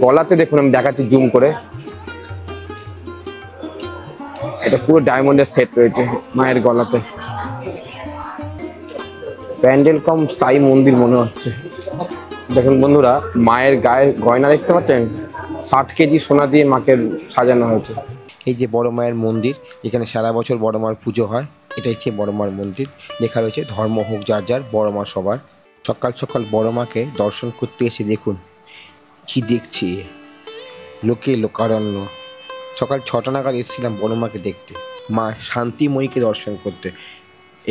গলাতে দেখুন, আমি দেখাচ্ছি জুম করে। এটা পুরো ডায়মন্ডের সেট রয়েছে মায়ের গলাতে। প্যান্ডেল কম স্থায়ী মন্দির মনে হচ্ছে। দেখুন বন্ধুরা, মায়ের গায়ে গয়না দেখতে পাচ্ছেন, 60 কেজি সোনা দিয়ে মাকে সাজানো হয়েছে। এই যে বড় মায়ের মন্দির, এখানে সারা বছর বড় মার পুজো হয়। এটা হচ্ছে বড় মার মন্দির। লেখা রয়েছে ধর্ম হোক যার যার, বড় মা সবার। সকাল সকাল বড় মাকে দর্শন করতে এসে দেখুন কি দেখছি, লোকে লোকারণ্য। সকাল 6টা নাগাদ এসেছিলাম বড় মাকে দেখতে, মা শান্তিময়ীকে দর্শন করতে।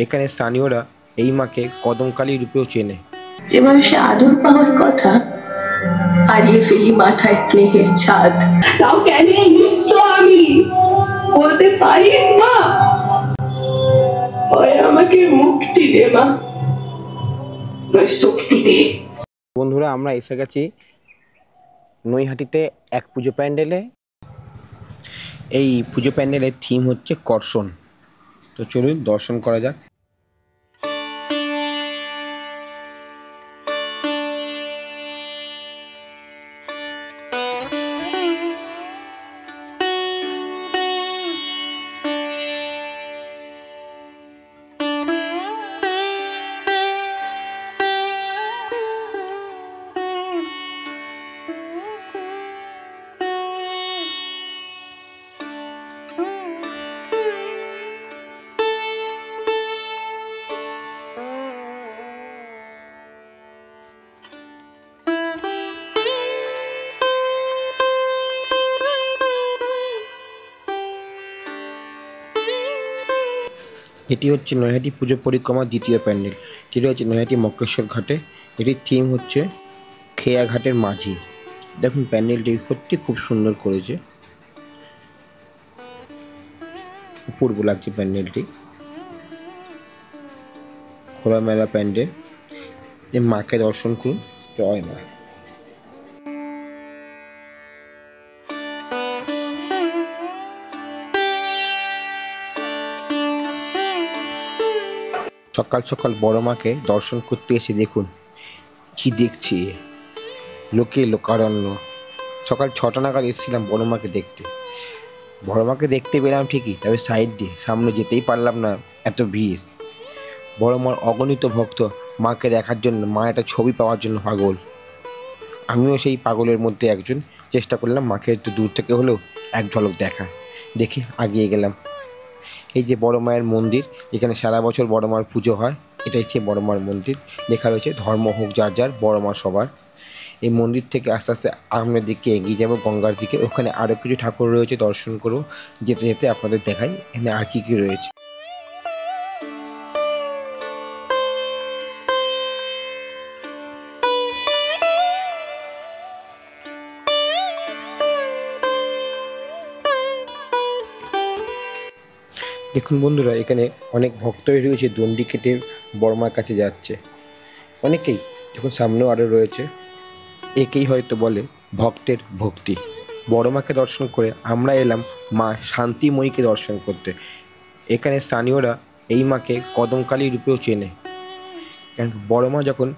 এখানে স্থানীয়রা এই মাকে কদমকালী রূপেও চেনে। যে মানুষের আদর পাওয়ার কথা, হারিয়ে ফেলি মাথায় স্নেহের ছাদ। তাও কেন নিঃস্ব আমি বলতে পারিস মা, আমাকে মুক্তি দে মা, শক্তি দে। বন্ধুরা, আমরা এসে গেছি নৈহাটিতে এক পুজো প্যান্ডেলে। এই পুজো প্যান্ডেলের থিম হচ্ছে কর্ষণ। তো চলুন দর্শন করা যাক। এটি হচ্ছে নৈহাটি পুজো পরিক্রমার দ্বিতীয় প্যান্ডেল, যেটি হচ্ছে নৈহাটি মক্কেশ্বর ঘাটে। এটির থিম হচ্ছে খেয়া ঘাটের মাঝি। দেখুন প্যান্ডেলটি সত্যি খুব সুন্দর করেছে, অপূর্ব লাগছে প্যান্ডেলটি। খোলামেলা প্যান্ডেল, যে মাকে দর্শন করুন, জয় মা। সকাল সকাল বড় মাকে দর্শন করতে এসে দেখুন কি দেখছি, লোকে লোকারণ্য। সকাল 6টা নাগাদ এসেছিলাম বড় মাকে দেখতে। বড় মাকে দেখতে পেলাম ঠিকই, তবে সাইড দিয়ে সামনে যেতেই পারলাম না, এত ভিড়। বড় মার অগণিত ভক্ত মাকে দেখার জন্য, মা একটা ছবি পাওয়ার জন্য পাগল। আমিও সেই পাগলের মধ্যে একজন। চেষ্টা করলাম মাকে একটু দূর থেকে হলেও এক ঝলক দেখা। দেখি আগিয়ে গেলাম। এই যে বড় মায়ের মন্দির, এখানে সারা বছর বড় মার পুজো হয়। এটা হচ্ছে বড় মার মন্দির। লেখা রয়েছে ধর্ম হোক যার যার, বড় মা সবার। এই মন্দির থেকে আস্তে আস্তে সামনের দিকে এগিয়ে যাবো গঙ্গার দিকে। ওখানে আরও কিছু ঠাকুর রয়েছে, দর্শন করবো। যেতে যেতে আপনাদের দেখাই এখানে আর কি কি রয়েছে। দেখুন বন্ধুরা, এখানে অনেক ভক্তই রয়েছে, দণ্ডি কেটে বড়মার কাছে যাচ্ছে। অনেকেই, দেখুন সামনেও আরও রয়েছে। একেই হয়তো বলে ভক্তের ভক্তি। বড় মাকে দর্শন করে আমরা এলাম মা শান্তিময়ীকে দর্শন করতে। এখানে স্থানীয়রা এই মাকে কদমকালী রূপেও চেনে। বড় মা যখন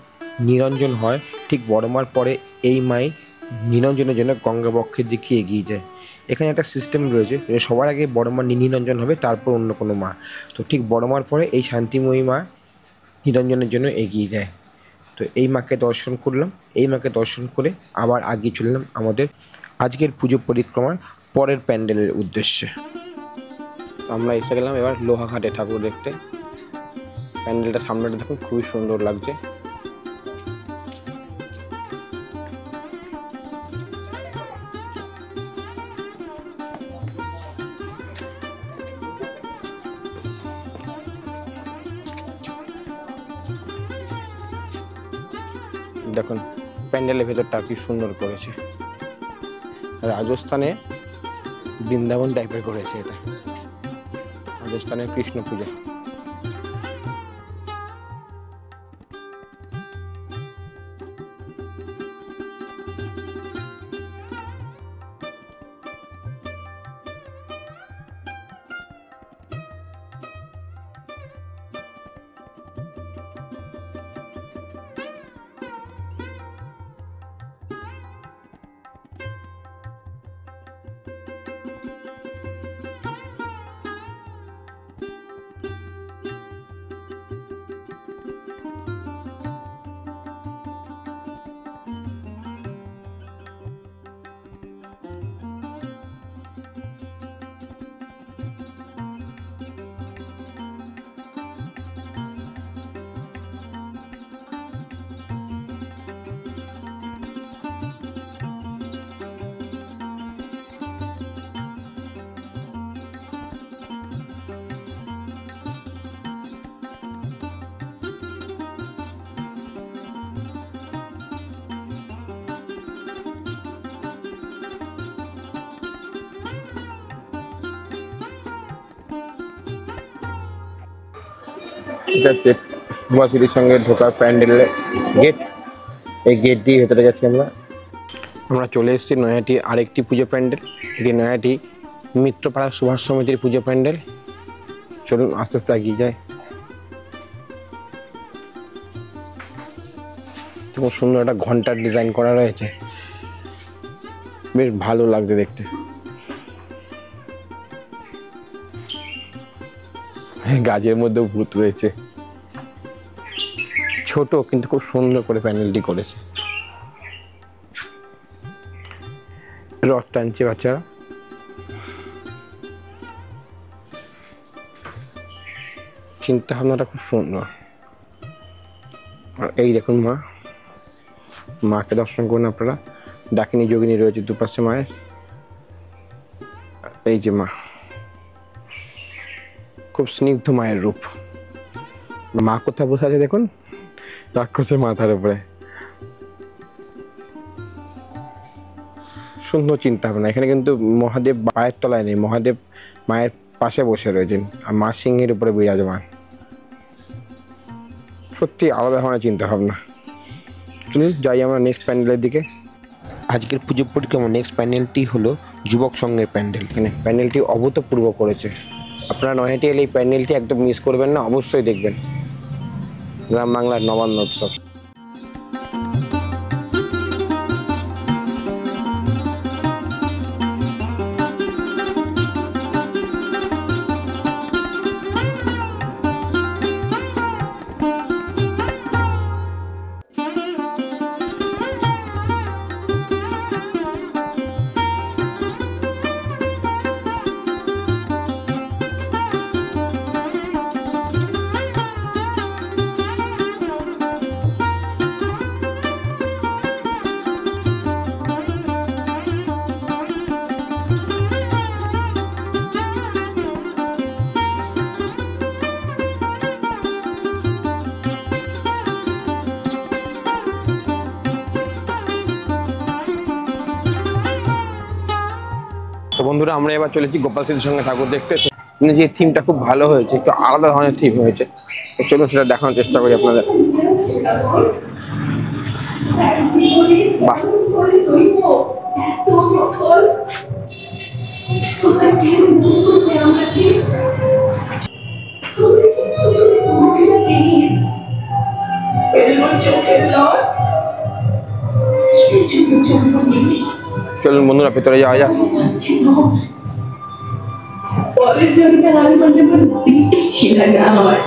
নিরঞ্জন হয়, ঠিক বড় মার পরে এই মাই নিরঞ্জনের জন্য গঙ্গা বক্ষের দিকে এগিয়ে যায়। এখানে একটা সিস্টেম রয়েছে, সবার আগে বড় মা নিরঞ্জন হবে, তারপর অন্য কোনো মা। তো ঠিক বড় মার পরে এই শান্তিময়ী মা নিরঞ্জনের জন্য এগিয়ে যায়। তো এই মাকে দর্শন করলাম। এই মাকে দর্শন করে আবার আগিয়ে চললাম আমাদের আজকের পুজো পরিক্রমার পরের প্যান্ডেলের উদ্দেশ্যে। আমরা এসে গেলাম এবার লোহাঘাটে ঠাকুর দেখতে। প্যান্ডেলটা সামনেটা দেখুন, খুবই সুন্দর লাগছে। দেখুন প্যান্ডেলের ভেতরটা কি সুন্দর করেছে। রাজস্থানে বৃন্দাবন টাইপের করেছে এটা, রাজস্থানের কৃষ্ণ পূজা। এটা হচ্ছে সুভাষিটির সঙ্গে ঢোকার প্যান্ডেলের গেট। এই গেট দিয়ে ভেতরে যাচ্ছি আমরা চলে এসেছি নয়াটি আরেকটি পুজো প্যান্ডেল। এটি নয়াটি মিত্রপাড়া সুভাষ সমিতির পুজো প্যান্ডেল। চলুন আস্তে আস্তে এগিয়ে যায়। খুব সুন্দর একটা ঘন্টার ডিজাইন করা রয়েছে, বেশ ভালো লাগছে দেখতে। গাছের মধ্যেও ভূত রয়েছে, ছোট কিন্তু খুব সুন্দর করে প্যান্ডেলটি করেছে। রথ টানছে বাচ্চারা। চিন্তা ভাবনাটা খুব সুন্দর। আর এই দেখুন মাকে দর্শন করুন আপনারা। ডাকিনী যোগিনী রয়েছে দুপাশে মায়ের। এই যে মা, খুব স্নিগ্ধ মায়ের রূপ। মা কোথায় বসে আছে দেখুন, রাক্ষসের মাথার উপরে। সুন্দর চিন্তা ভাবনা। এখানে কিন্তু মহাদেব পায়ের তলায় নেই, মহাদেব মায়ের পাশে বসে রয়েছেন আর মা সিংহের উপরে বিরাজমান। সত্যি আলাদা ধরনের চিন্তা ভাবনা। চলুন যাই আমরা নেক্সট প্যান্ডেলের দিকে। আজকের পুজো পরিক্রমা নেক্সট প্যান্ডেলটি হলো যুবক সংঘের প্যান্ডেল। এখানে প্যান্ডেলটি অভূতপূর্ব করেছে। আপনারা নয়াটি এলে এই প্যান্ডেলটি একদম মিস করবেন না, অবশ্যই দেখবেন। গ্রাম বাংলার নবান্ন উৎসব। তো বন্ধুরা, আমরা এবার চলেছি গোপাল সিটির সঙ্গে ঠাকুর দেখতে। যে থিমটা খুব ভালো হয়েছে, একটু আলাদা ধরনের থিম হয়েছে। চলুন সেটা দেখানোর চেষ্টা করি আপনাদের। বাহ, চলুন বন্ধুরা ভেতরে যাওয়া যাক। পরের জন্মে আমার যেমন দিতে ছিল না, আমার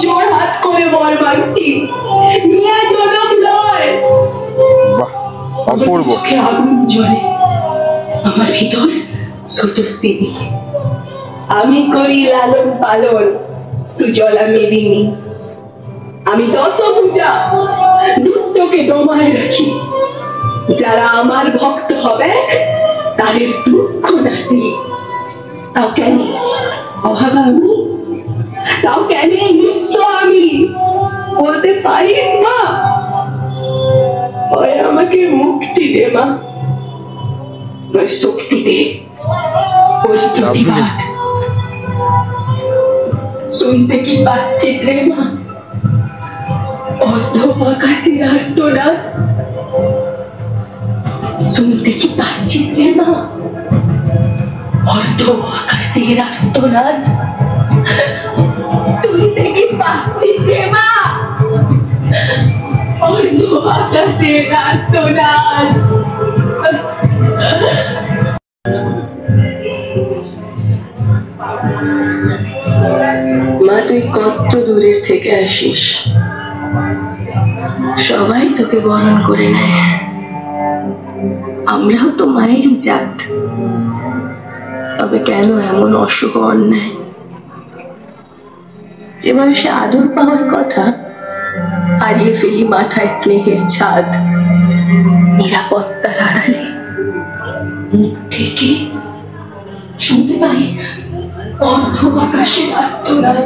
জোর হাত করে বর মাগছি, মিয়া জনক নয়। বাহ, অপূর্ব। আগুন জ্বলে আমার ভিতর, সুতস্তিনী আমি করি লালন পালন, সুজলা মেদিনী। আমি দশভুজা, দুষ্টকে দমায় রাখি। যারা আমার ভক্ত হবে তাদের দুঃখ নাসি। তাও কেন অভাগা আমি, তাও কেন নিঃস্ব আমি, বলতে পারিস মা? ওই আমাকে মুক্তি দে মা, ওই শক্তি দে, ওই প্রতিবাদ। শুনতে কি পাচ্ছিস রে মা? অর্ধ আকাশের আর্তনাদ শুনতে কি পাচ্ছিস রে মা? অর্ধ আকাশের আর্তনাদ শুনতে কি পাচ্ছিস রে মা? অর্ধ আকাশের আর্তনাদ। মা, তুই কত দূরের থেকে আসিস, সবাই তোকে বরণ করে নেয়। আমরাও তো মায়েরই জাত, তবে কেন এমন অশুভ অন্যায়? যে বয়সে আদর পাওয়ার কথা, হারিয়ে ফেলি মাথায় স্নেহের ছাদ। নিরাপত্তার আড়ালে মুখ থেকে শুনতে পাই অর্ধ আকাশের আর্তনাদ।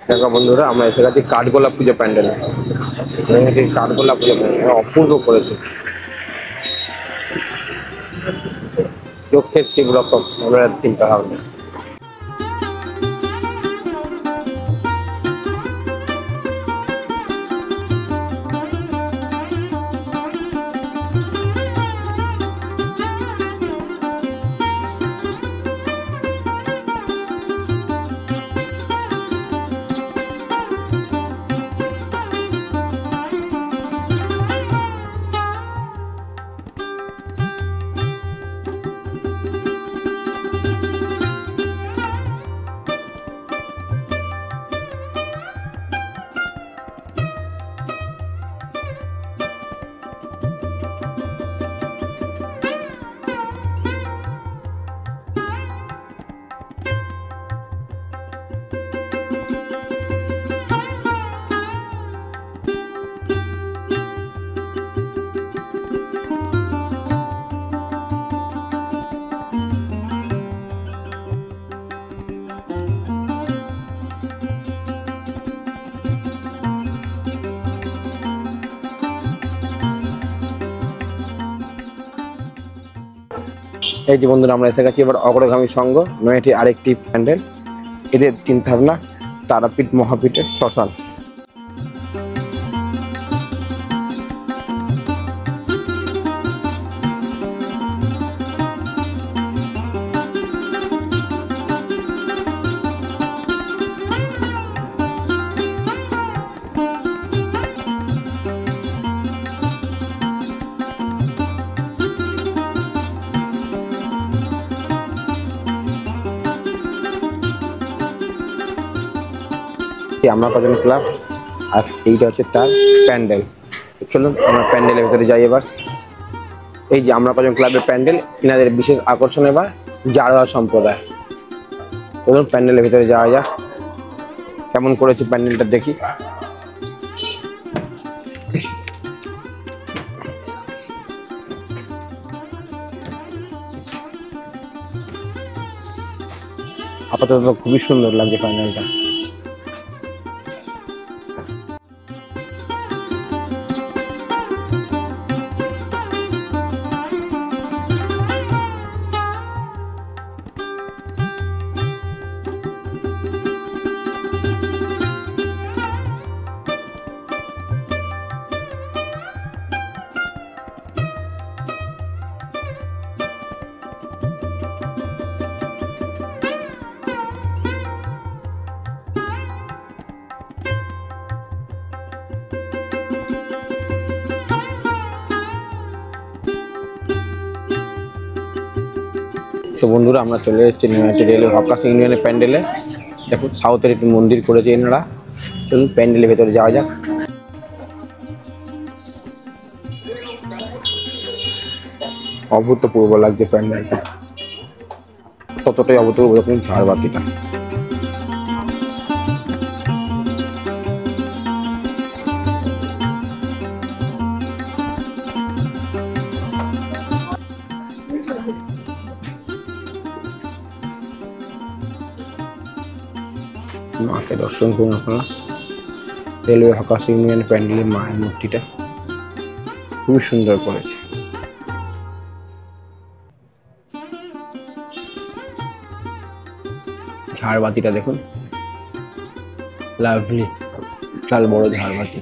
দেখো বন্ধুরা, আমরা এসে গেছি কাঠগোলা পুজো প্যান্ডেলে। কাঠগোলা পুজো প্যান্ডেল অপূর্ব করেছে, চোখের শিব রকম আমরা চিন্তা ভাবনা। এই যে বন্ধুরা, আমরা এসে গেছি এবার অগ্রগামী সংঘ নয়াটি আরেকটি প্যান্ডেল। এদের চিন্তা ভাবনা তারাপীঠ মহাপীঠের শ্মশান। আমরা কজন ক্লাব, আর এইটা হচ্ছে তার প্যান্ডেল। চলুন আমরা প্যান্ডেলের ভিতরে যাই এবার। এই যে আমরা কজন ক্লাবের প্যান্ডেল, এনাদের বিশেষ আকর্ষণ এবার জারোয়া সম্প্রদায়। চলুন প্যান্ডেলের ভিতরে যাওয়া যাক, কেমন করেছে প্যান্ডেলটা দেখি। আপাতত খুবই সুন্দর লাগছে প্যান্ডেলটা। তো বন্ধুরা, আমরা চলে এসেছি নয়াটি রেলে হকার্স ইউনিয়নের প্যান্ডেলে। দেখুন সাউথের একটি মন্দির করেছে এনারা। চলুন প্যান্ডেলের ভেতরে যাওয়া যাক। অভূতপূর্ব লাগছে প্যান্ডেলটা, ততটাই অভূতপূর্ব যখন ঝাড়বাতিটা। মাকে দর্শন করুন আপনারা। রেলওয়ে হকার্স ইউনিয়ন প্যান্ডেলের মায়ের মূর্তিটা খুবই সুন্দর করেছে। ঝাড়বাতিটা দেখুন, লাভলি, বিশাল বড় ঝাড়বাতি।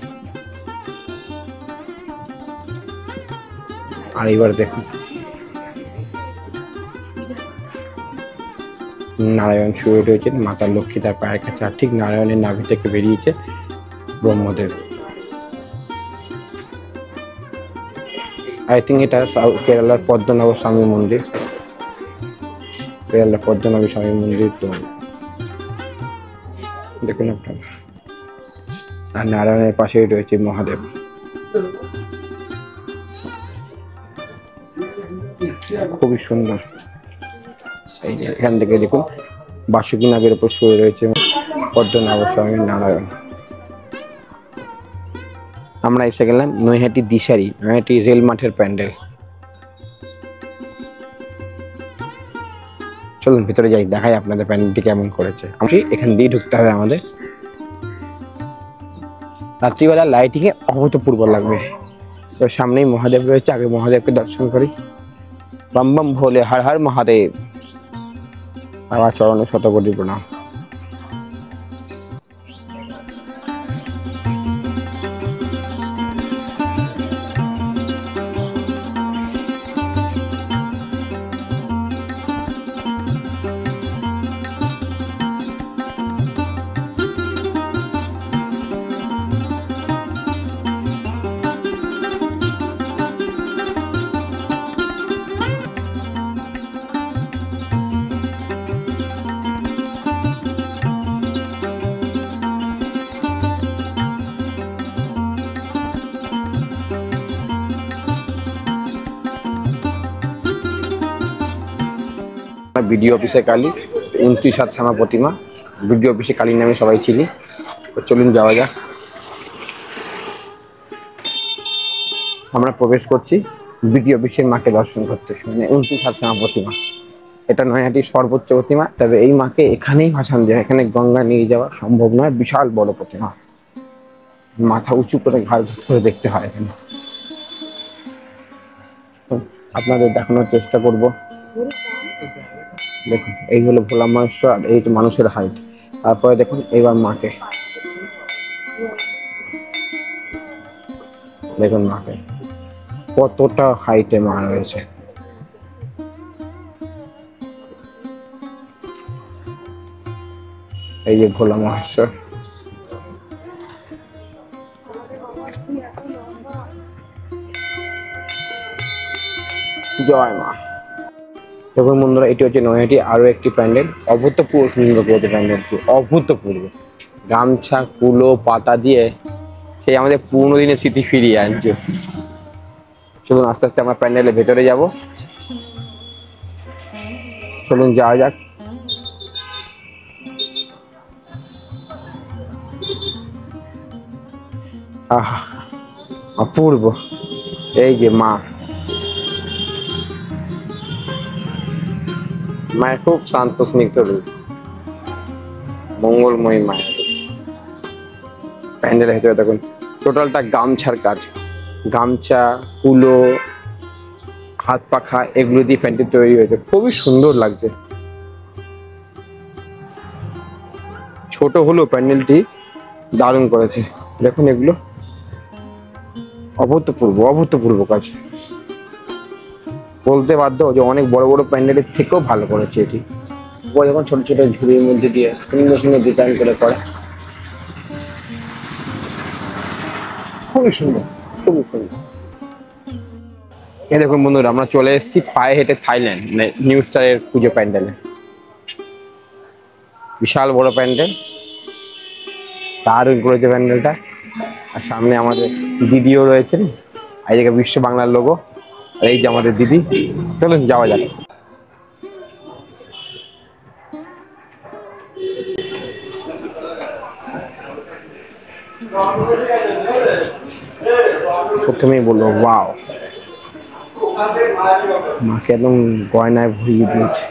আর এবার দেখুন নারায়ণ শুয়ে রয়েছেন, মাতা লক্ষ্মী তার পায়ের কাছে, আর ঠিক নারায়ণের নাভি থেকে বেরিয়েছে ব্রহ্মদেব। আই থিঙ্ক এটা কেরালার পদ্মনাভ স্বামী মন্দির, কেরালার পদ্মনাভ স্বামী মন্দির। তো দেখুন আপনারা, আর নারায়ণের পাশেই রয়েছে মহাদেব। খুবই সুন্দর। এই যে এখান থেকে দেখুন বাসুকী নাগের উপর শুয়ে রয়েছে পদ্মনাভ স্বামী নারায়ণ। আমরা এসে গেলাম নৈহাটি দিশারি, নৈহাটি রেল মাঠের প্যান্ডেল। চলুন ভিতরে যাই, দেখাই আপনাদের প্যান্ডেলটি কেমন করেছে। এখান দিয়ে ঢুকতে হবে আমাদের। রাত্রিবেলা লাইটিং এ অভূতপূর্ব লাগবে। তো সামনেই মহাদেব রয়েছে, আগে মহাদেবকে দর্শন করি। বম বম ভোলে, হর হর মহাদেব। আমার চরণে শতকোটি প্রণাম। বিডিও অফিসে কালী, 29 হাত শ্যামা প্রতিমা। বিডিও অফিসে কালী নামে সবাই চিনি। তো চলুন যাওয়া যাক। আমরা প্রবেশ করছি বিডিও অফিসের মাকে দর্শন করতে। 29 হাত শ্যামা প্রতিমা, এটা নৈহাটির সর্বোচ্চ প্রতিমা। তবে এই মাকে এখানেই ভাসান যায়, এখানে গঙ্গা নিয়ে যাওয়া সম্ভব নয়। বিশাল বড় প্রতিমা, মাথা উঁচু করে ঘাড় করে দেখতে হয় এখানে। আপনাদের দেখানোর চেষ্টা করব। দেখুন এই হলো ভোলা মহেশ্বর, আর এই মানুষের হাইট। তারপরে দেখুন এবার মাকে দেখুন, মাকে কতটা হাইটে মা রয়েছে। এই যে ভোলা মহেশ্বর। জয় মা। দেখুন বন্ধুরা, এটি হচ্ছে নৈহাটি আরো একটি প্যান্ডেল। অভূতপূর্ব সুন্দর করেছে প্যান্ডেলটি, অভূতপূর্ব। গামছা কুলো পাতা দিয়ে সেই আমাদের পুরনো দিনের স্মৃতি ফিরিয়ে আনছে। চলুন আস্তে আস্তে আমরা প্যান্ডেলের ভেতরে যাব। চলুন যাওয়া যাক। আহা অপূর্ব। এই যে মা, মায়ের খুব শান্ত স্নিগ্ধ রূপ, মঙ্গলময়ী মায়ের রূপ। প্যান্ডেলের ভেতরে দেখুন টোটালটা গামছার কাজ, গামছা কুলো হাত পাখা এগুলো দিয়ে প্যান্ডেল তৈরি হয়েছে। খুবই সুন্দর লাগছে। ছোট হলেও প্যান্ডেলটি দারুণ করেছে। দেখুন এগুলো অভূতপূর্ব, অভূতপূর্ব কাজ। বলতে বাধ্য যে অনেক বড় বড় প্যান্ডেলের থেকেও ভালো করেছে এটি। যখন ছোট ছোট ঝুড়ির মধ্যে দিয়ে সুন্দর সুন্দর ডিজাইন করে করে, খুবই সুন্দর, খুবই সুন্দর। এই দেখুন বন্ধুরা, আমরা চলে এসেছি পায়ে হেঁটে থাইল্যান্ড নিউ স্টারের পুজো প্যান্ডেলে। বিশাল বড় প্যান্ডেল, দারুণ করেছে প্যান্ডেলটা। আর সামনে আমাদের দিদিও রয়েছেন, এই জায়গায় বিশ্ব বাংলার লোগো। আর এই যে আমাদের দিদি। চলুন যাওয়া যাক। প্রথমেই বললো ওয়াও, মাকে একদম গয়নায় ভরিয়ে দিয়েছে।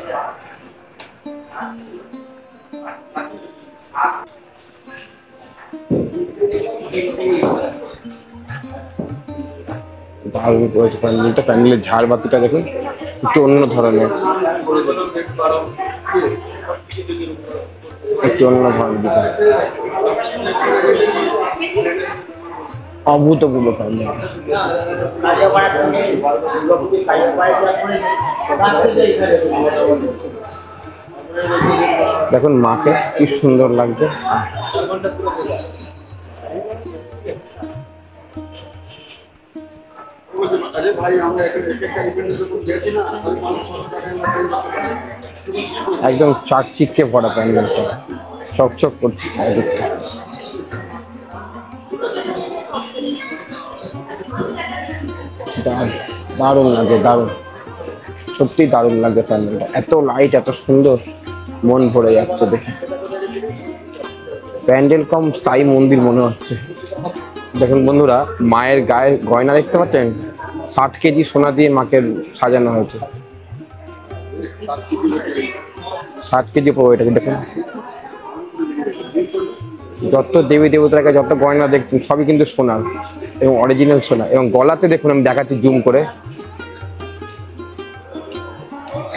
দারুণ করেছে প্যান্ডেলটা। প্যান্ডেলের ঝাড়বাতিটা দেখুন একটু অন্য ধরনের, একটু অন্য ধরনের দিকে অভূতপূর্ব প্যান্ডেল। দেখুন মাকে কি সুন্দর লাগছে। একদম চাকচিক্যে ভরা প্যান্ডেলটা, চকচক করছে চারিদিকটা। দারুণ লাগে, দারুণ, সত্যি দারুণ লাগে প্যান্ডেলটা। এত লাইট, এত সুন্দর, মন ভরে যাচ্ছে দেখে। প্যান্ডেল কম স্থায়ী মন্দির মনে হচ্ছে। দেখুন বন্ধুরা, মায়ের গায়ে গয়না দেখতে পাচ্ছেন? 60 কেজি সোনা দিয়ে মাকে সাজানো হয়েছে। 60 কেজি পড়বে এটাকে। দেখুন যত দেবী দেবতাকে যত গয়না দেখছেন সবই কিন্তু সোনার এবং অরিজিনাল সোনা। এবং গলাতে দেখুন, আমি দেখাচ্ছি জুম করে,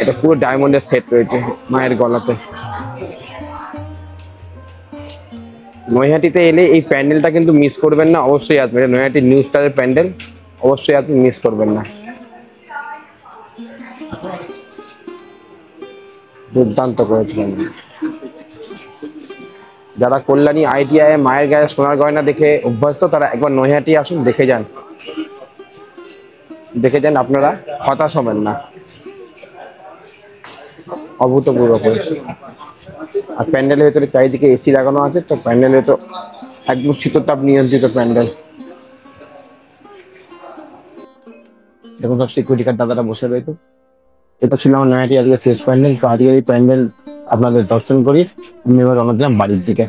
এটা পুরো ডায়মন্ডের সেট রয়েছে মায়ের গলাতে। নৈহাটিতে এলে এই প্যান্ডেলটা কিন্তু মিস করবেন না, অবশ্যই আসবেন। এটা নৈহাটি নিউ স্টারের প্যান্ডেল, অবশ্যই আপনি মিস করবেন না। দুর্দান্ত করেছিলেন। যারা কল্যাণী ITI মায়ের গায়ে সোনার গয়না দেখে অভ্যস্ত, তারা একবার নৈহাটি আসুন, দেখে যান, দেখে যান, আপনারা হতাশ হবেন না। অভূতপূর্ব করেছে। আর প্যান্ডেলের ভেতরে চারিদিকে AC লাগানো আছে, তো প্যান্ডেলে তো একদম শীততাপ নিয়ন্ত্রিত প্যান্ডেল। দেখুন সব সিকিউরিটি গার্ড দাদারা বসে রয়েছে। এটা ছিল আমার নৈহাটি আজকে শেষ প্যান্ডেল। তো আজকের এই প্যান্ডেল আপনাদের দর্শন করি, আমি এবার রওনা দিলাম বাড়ির দিকে।